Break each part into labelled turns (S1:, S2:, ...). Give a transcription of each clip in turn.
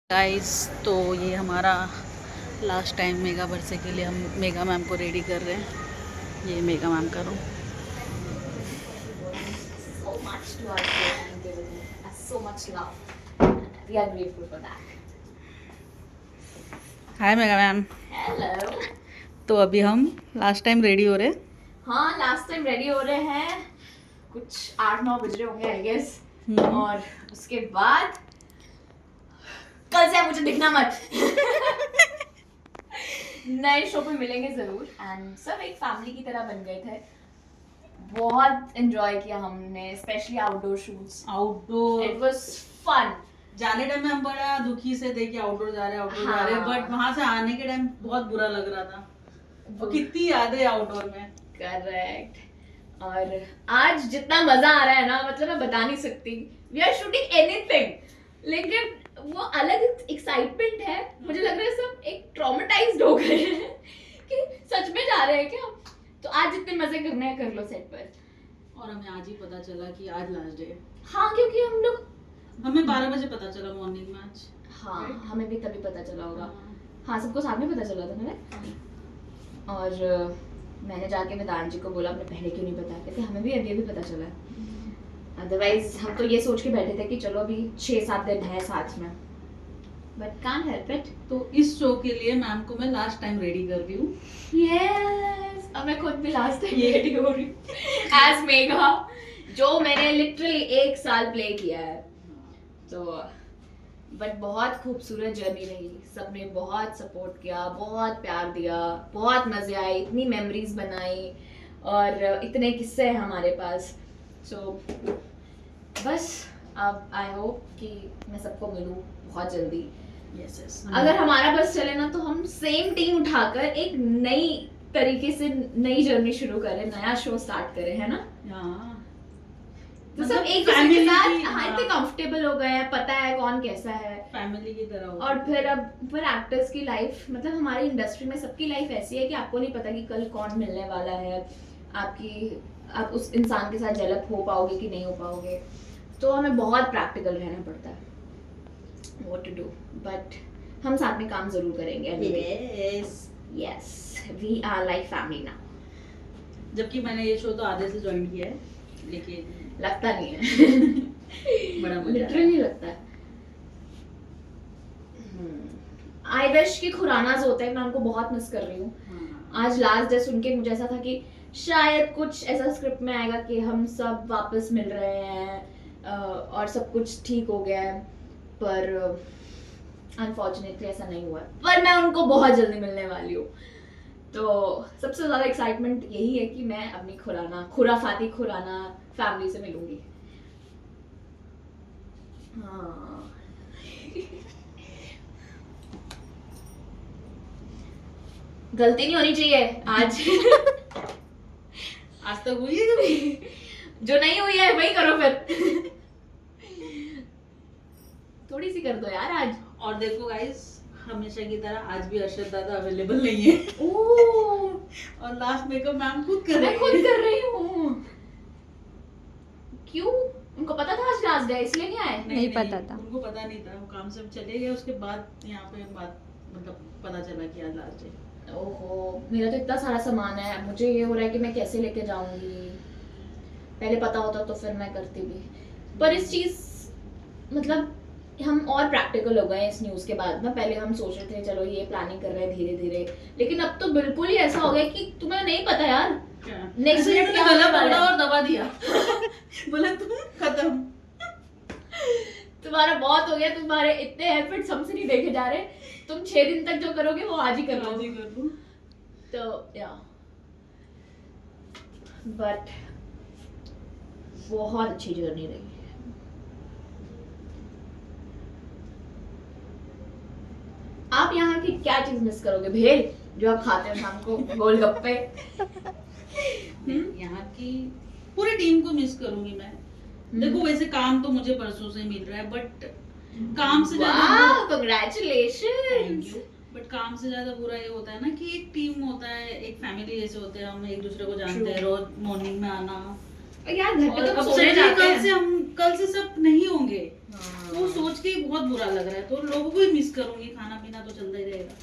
S1: Guys, तो ये हमारा लास्ट टाइम मेगा बरसे के लिए हम मेगा मैम को रेडी कर रहे हैं। ये मेगा मैम का room.
S2: So much to us and given us so much love. We are grateful for that.
S1: Hi mega ma'am.
S2: Hello.
S1: तो अभी हम लास्ट टाइम रेडी हो रहे हैं।
S2: हाँ, लास्ट टाइम रेडी हो रहे हैं, कुछ 8-9 बज रहे होंगे आई गेस। और उसके बाद कल से आप मुझे दिखना मत। नए शो पे मिलेंगे जरूर। एंड सब एक फैमिली की तरह बन गए थे। बहुत एंजॉय किया हमने, specially outdoor shoots.
S1: Outdoor
S2: it was fun.
S1: जाने टाइम में हम बड़ा दुखी से थे कि आउटडोर जा रहे हैं, बट वहां से आने के टाइम बहुत बुरा लग रहा था। और कितनी यादें आउटडोर में।
S2: करेक्ट। और आज जितना मजा आ रहा है ना, मतलब मैं बता नहीं सकती। वी आर शूटिंग एनीथिंग, लेकिन वो अलग एक्साइटमेंट है। मुझे लग रहा है सब एक ट्रॉमेटाइज्ड हो गए हैं कि सच में जा रहे हैं क्या। तो आज जितने मजे करने हैं कर लो सेट पर।
S1: और हमें आज ही पता चला कि आज लास्ट डे।
S2: हाँ, क्योंकि हम लोग
S1: हमें 12 बजे पता चला मॉर्निंग में आज।
S2: हाँ, हमें भी तभी पता चला होगा। हाँ, सबको साथ में पता चला था मैंने। और मैंने जाके वेदांत जी को बोला, आपने पहले क्यों नहीं बताया? कहते हमें भी अभी पता चला। अदरवाइज हम तो ये सोच के बैठे थे कि चलो अभी 6-7 दिन है साथ में, बट कांट हेल्प इट।
S1: तो इस शो के लिए मैम को मैं लास्ट टाइम रेडी कर रही हूँ।
S2: यस, अब मैं खुद भी लास्ट टाइम रेडी हो रही हूँ एज मेगा, जो मैंने लिटरली 1 साल प्ले किया है। तो बट बहुत खूबसूरत जर्नी रही। सबने बहुत सपोर्ट किया, बहुत प्यार दिया, बहुत मजे आए, इतनी मेमोरीज बनाई और इतने किस्से हैं हमारे पास। सो बस अब आई होप कि मैं सबको मिलूं बहुत जल्दी।
S1: Yes yes.
S2: अगर हमारा बस चले ना, तो हम सेम टीम उठाकर एक नई तरीके से नई जर्नी शुरू करें, नया शो स्टार्ट करें, है ना? तो सब एक दूसरे के साथ हाँ इतने कंफर्टेबल हो गए हैं, पता है कौन कैसा है,
S1: फैमिली की तरह हो।
S2: और फिर अब फिर एक्टर्स की लाइफ, मतलब हमारी इंडस्ट्री में सबकी लाइफ ऐसी है कि आपको नहीं पता कि कल कौन मिलने वाला है, आप उस इंसान के साथ डेवलप हो पाओगे कि नहीं हो पाओगे। तो हमें बहुत प्रैक्टिकल रहना पड़ता है, व्हाट टू डू, बट हम साथ में काम जरूर करेंगे। Yes, we are like family now.
S1: जबकि मैंने ये शो तो आधे से ज्वाइन किया है, लेकिन
S2: लगता नहीं है।
S1: बड़ा मजा
S2: लिटरली लगता है। आई विश कि खुरानाज होते हैं, मैं उनको बहुत मिस कर रही हूँ। आज लास्ट डे सुन के मुझे ऐसा था कि शायद कुछ ऐसा स्क्रिप्ट में आएगा कि हम सब वापस मिल रहे हैं और सब कुछ ठीक हो गया है, पर अनफॉर्चुनेटली ऐसा नहीं हुआ। पर मैं उनको बहुत जल्दी मिलने वाली हूँ। तो सबसे ज़्यादा एक्साइटमेंट यही है कि मैं अपनी खुराफाती खुराना फैमिली से मिलूंगी। हाँ। गलती नहीं होनी चाहिए आज।
S1: आज तक हुई है कभी?
S2: जो नहीं हुई है वही करो फिर। थोड़ी सी कर दो यार आज।
S1: और देखो गाइस, हमेशा की तरह आज भी अर्शद दादा अवेलेबल नहीं है। और लास्ट मेकअप मैम खुद कर
S2: रही हूँ। क्यों? उनको पता था आज लास्ट डे, इसलिए नहीं आए?
S1: नहीं पता था उनको, पता नहीं था, वो काम से चले गए। उसके बाद यहाँ पे बात मतलब पता चला कि आज लास्ट डे।
S2: ओहो, मेरा तो इतना सारा सामान है, मुझे ये हो रहा है कि मैं कैसे लेके जाऊंगी। पहले पता होता तो फिर मैं करती भी, पर इस चीज मतलब हम और प्रैक्टिकल हो गए इस न्यूज़ के बाद ना। पहले हम सोच रहे थे चलो ये प्लानिंग कर रहे हैं धीरे धीरे, लेकिन अब तो बिल्कुल ही ऐसा हो गया कि तुम्हें नहीं पता यार नेक्स्ट मिनट क्या
S1: गला पकड़ा और दबा दिया। बोला तुम खत्म।
S2: तुम्हारा बहुत हो गया, तुम्हारे इतने एफर्ट्स हमसे नहीं देखे जा रहे, तुम 6 दिन तक जो करोगे वो आज ही कर लो। तो या बट बहुत अच्छी जर्नी रही। आप यहाँ की क्या चीज मिस करोगे? भेल जो आप खाते हैं शाम को, गोलगप्पे।
S1: यहाँ की पूरी टीम को मिस करूंगी मैं। देखो वैसे काम तो मुझे परसों से मिल रहा है, बट काम से ज्यादा
S2: कांग्रेचुलेशंस।
S1: बट काम से ज्यादा बुरा ये होता है ना कि एक टीम होता है, एक फैमिली जैसे होते हैं, हम एक दूसरे को जानते हैं, रोज मॉर्निंग में आना,
S2: और यार घर पे
S1: और
S2: तो
S1: अब
S2: सोने जाते हैं।
S1: कल से सब नहीं होंगे,
S2: हाँ।
S1: तो सोच के ही बहुत बुरा लग रहा है। तो लोगों को ही मिस करूंगी, खाना पीना तो चलता ही रहेगा।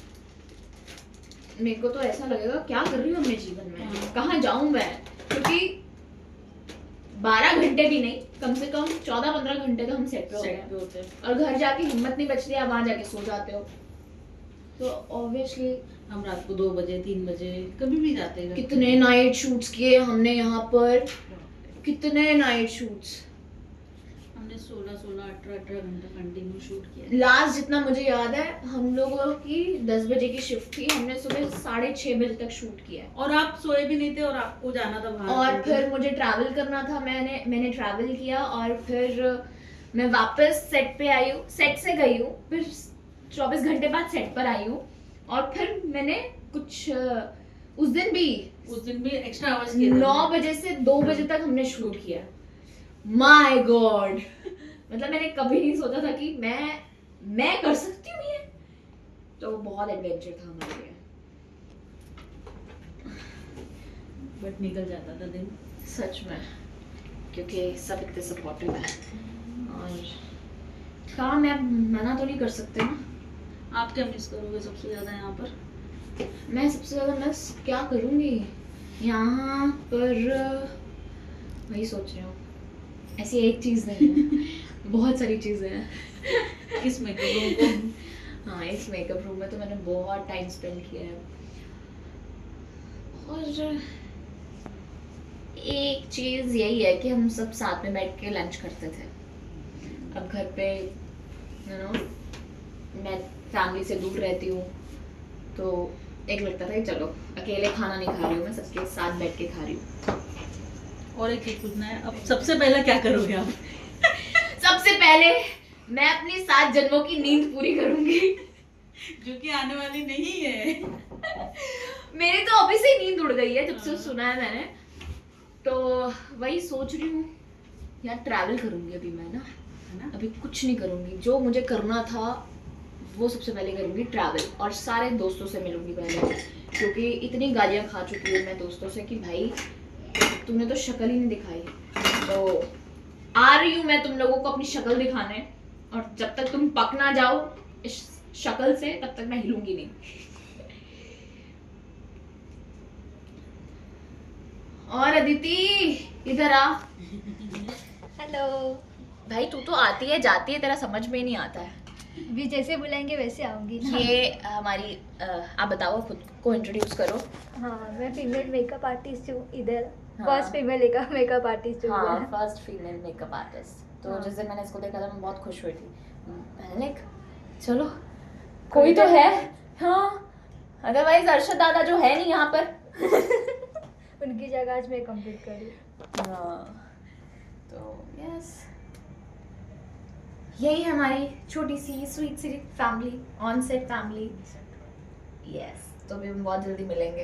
S2: मेरे को तो ऐसा लगेगा क्या कर रही हूँ अपने जीवन में,
S1: हाँ।
S2: कहाँ जाऊं मैं, क्योंकि 12 घंटे भी नहीं, कम से कम 14-15 घंटे तो हम सेट पे होते हैं, और घर जाके हिम्मत नहीं बचती, आप वहां जाके सो जाते हो। तो ऑब्वियसली
S1: हम रात को 2 बजे 3 बजे कभी भी जाते हैं।
S2: कितने नाइट शूट्स किए हमने यहाँ पर, कितने नाइट शूट्स,
S1: हमने 16-18 घंटा कंटिन्यू शूट किया।
S2: लास्ट जितना मुझे याद है हम लोगों की 10 बजे की शिफ्ट थी, हमने सुबह 6:30 बजे तक शूट किया है।
S1: और आप सोए भी नहीं थे और आपको जाना था बाहर।
S2: और फिर मुझे ट्रैवल करना था, मैंने ट्रैवल किया और फिर मैं वापस सेट पे आई हूँ, सेट से गई हूँ, फिर 24 घंटे बाद सेट पर आई हूँ, और फिर मैंने कुछ उस दिन भी
S1: एक्स्ट्रा आवर्स किए थे।
S2: 9 बजे से 2 बजे तक हमने शूट किया। माय गॉड, मतलब मैंने कभी नहीं सोचा था कि मैं कर सकती हूँ ये, तो बहुत एडवेंचर था हमारे लिए।
S1: बट निकल जाता था दिन
S2: सच में, क्योंकि सब इतने सपोर्टिव है, और काम मैं मना तो नहीं कर सकते ना।
S1: आप क्या मिस करोगे सबसे ज्यादा यहाँ पर?
S2: मैं सबसे ज्यादा मिस क्या करूँगी यहाँ पर, वही सोच रही हूँ, ऐसी एक चीज़ नहीं है, बहुत सारी चीज़ें हैं।
S1: इस मेकअप रूम को,
S2: हाँ इस मेकअप रूम में तो मैंने बहुत टाइम स्पेंड किया है, और एक चीज़ यही है कि हम सब साथ में बैठ के लंच करते थे। अब घर पे मैं फैमिली से दूर रहती हूँ, तो एक लगता था कि चलो अकेले खाना नहीं खा रही हूँ, मैं सबके साथ बैठ के खा रही हूँ।
S1: और एक चीज पूछना है, अब सबसे पहले क्या करोगे आप?
S2: सबसे पहले मैं अपनी 7 जन्मों की नींद पूरी करूंगी,
S1: जो कि आने वाली नहीं है।
S2: मेरी तो अभी से ही नींद उड़ गई है जब से सुना है मैंने, तो वही सोच रही हूँ यार, ट्रैवल करूंगी अभी मैं ना, अभी कुछ नहीं करूंगी, जो मुझे करना था वो सबसे पहले करूंगी ट्रैवल, और सारे दोस्तों से मिलूंगी पहले, क्योंकि इतनी गालियां खा चुकी हूँ मैं दोस्तों से कि भाई तूने तो शक्ल ही नहीं दिखाई। तो आ रही हूँ मैं तुम लोगों को अपनी शक्ल दिखाने, और जब तक तुम पक ना जाओ इस शक्ल से तब तक मैं हिलूंगी नहीं। और अदिति इधर आ।
S3: हेलो।
S2: भाई तू तो आती है जाती है, तेरा समझ में ही नहीं आता है।
S3: भी जैसे बुलाएंगे वैसे आऊंगी ना।
S2: ये हमारी आप बताओ, खुद को इंट्रोड्यूस करो।
S3: हाँ, मैं फीमेल मेकअप आर्टिस्ट हूँ इधर,
S2: हाँ।
S3: फर्स्ट फीमेल मेकअप आर्टिस्ट हूँ
S2: हाँ,
S3: इधर।
S2: First female makeup artist. तो
S3: हाँ।
S2: जिस दिन मैंने इसको देखा था मैं बहुत खुश हुई थी, मैंने लाइक चलो कोई तो है। हाँ, अदरवाइज अर्शद दादा जो है नहीं यहाँ पर
S3: उनकी जगह आज मैं कंप्लीट करी।
S2: हाँ, तो यस, यही हमारी छोटी सी स्वीट सी family, on set family. Yes, तो भी हम बहुत जल्दी मिलेंगे,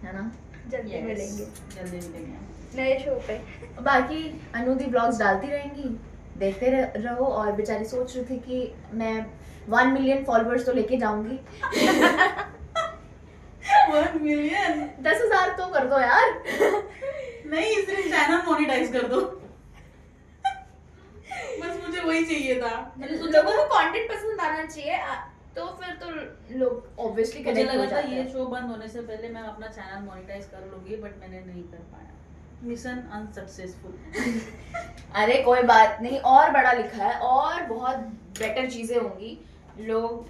S2: है ना?
S3: जल्दी
S1: Yes,
S3: मिलेंगे
S1: जल्दी मिलेंगे।
S3: नए शो पे।
S2: बाकी अनु दी ब्लॉग्स डालती रहेंगी, देखते रहो। और बेचारी सोच रही थी कि मैं 1 मिलियन फॉलोअर्स तो लेके जाऊंगी।
S1: 1 मिलियन
S2: 10,000 तो कर दो यार।
S1: नहीं, सिर्फ चैनल मोनेटाइज कर दो। बस मुझे वही चाहिए था। मैंने सोचा
S2: लोगों को कंटेंट पसंद आना चाहिए, तो फिर तो लोग ऑब्वियसली
S1: मुझे
S2: कनेक्ट हो
S1: लगा था
S2: जाते
S1: ये
S2: हैं।
S1: शो बंद होने से पहले मैं अपना चैनल मोनेटाइज कर लूंगी, बट मैंने नहीं कर पाया। Mission unsuccessful.
S2: अरे कोई बात नहीं, और बड़ा लिखा है और बहुत बेटर चीजें होंगी। लोग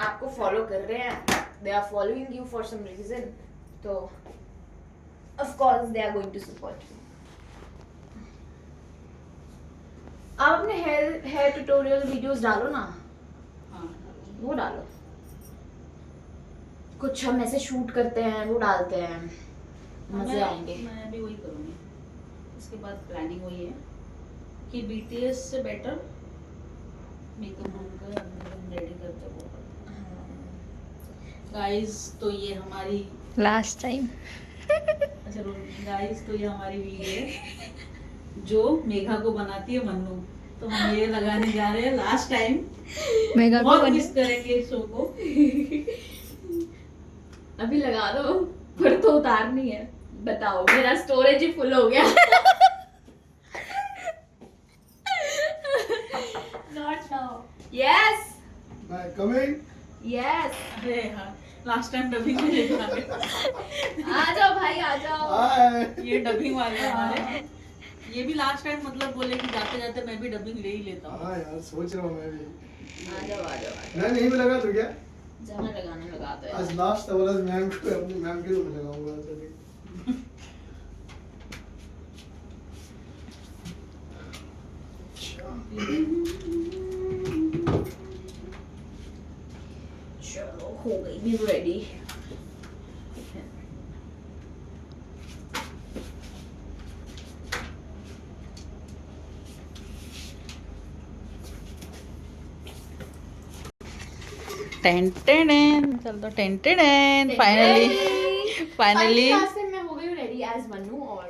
S2: आपको फॉलो कर रहे हैं, they are following you for some reason, तो of course they are going to support you. आप अपने हेयर ट्यूटोरियल वीडियोस डालो ना,
S1: हाँ,
S2: वो डालो। कुछ हम ऐसे शूट करते हैं वो डालते हैं, मजे आएंगे।
S1: मैं भी वही करूंगी। इसके बाद प्लानिंग वही है कि बीटीएस से बेटर मेकअप रूम का रेडी करते वो। गाइस तो ये हमारी
S3: लास्ट टाइम।
S1: अच्छा गाइस तो ये हमारी वीडियो है जो मेघा को बनाती है मन्नू। तो हम ये लगाने जा रहे हैं लास्ट टाइम।
S3: मेगा
S1: बहुत मिस करेंगे इस शो को।
S2: अभी लगा दो, फिर तो उतारनी है। बताओ, मेरा स्टोरेज ही फुल हो गया। Yes.
S4: Coming.
S2: Yes.
S1: अरे यार लास्ट टाइम डबिंग में देखा
S2: आ जाओ भाई आ जाओ.
S4: Hi.
S1: ये डबिंग वाले हमारे ये भी लास्ट टाइम मतलब बोले कि जाते जाते मैं भी डबिंग ले ही लेता हूँ
S4: हाँ यार सोच रहा हूँ मैं भी.
S2: आ जाओ आ जाओ.
S4: नहीं भी लगा तो क्या?
S2: जहाँ लगाने लगा दो
S4: आज
S2: यार.
S4: लास्ट अवरज मैम को अपनी मैम के रूम में लगाऊंगा चलिए.
S2: चलो हो गई भी रेडी.
S1: टेन चल तो टेन फाइनली
S2: लास्ट टाइम मैं हो गई हूँ रेडी एज मन्नू और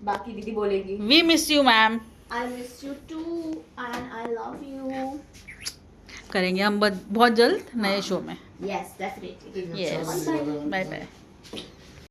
S2: बाकी दीदी बोलेगी
S1: we miss you ma'am.
S2: I miss you too and I love you.
S1: करेंगे हम बहुत जल्द नए शो में.
S2: Yes, definitely.
S1: Yes.
S4: Bye
S1: bye bye.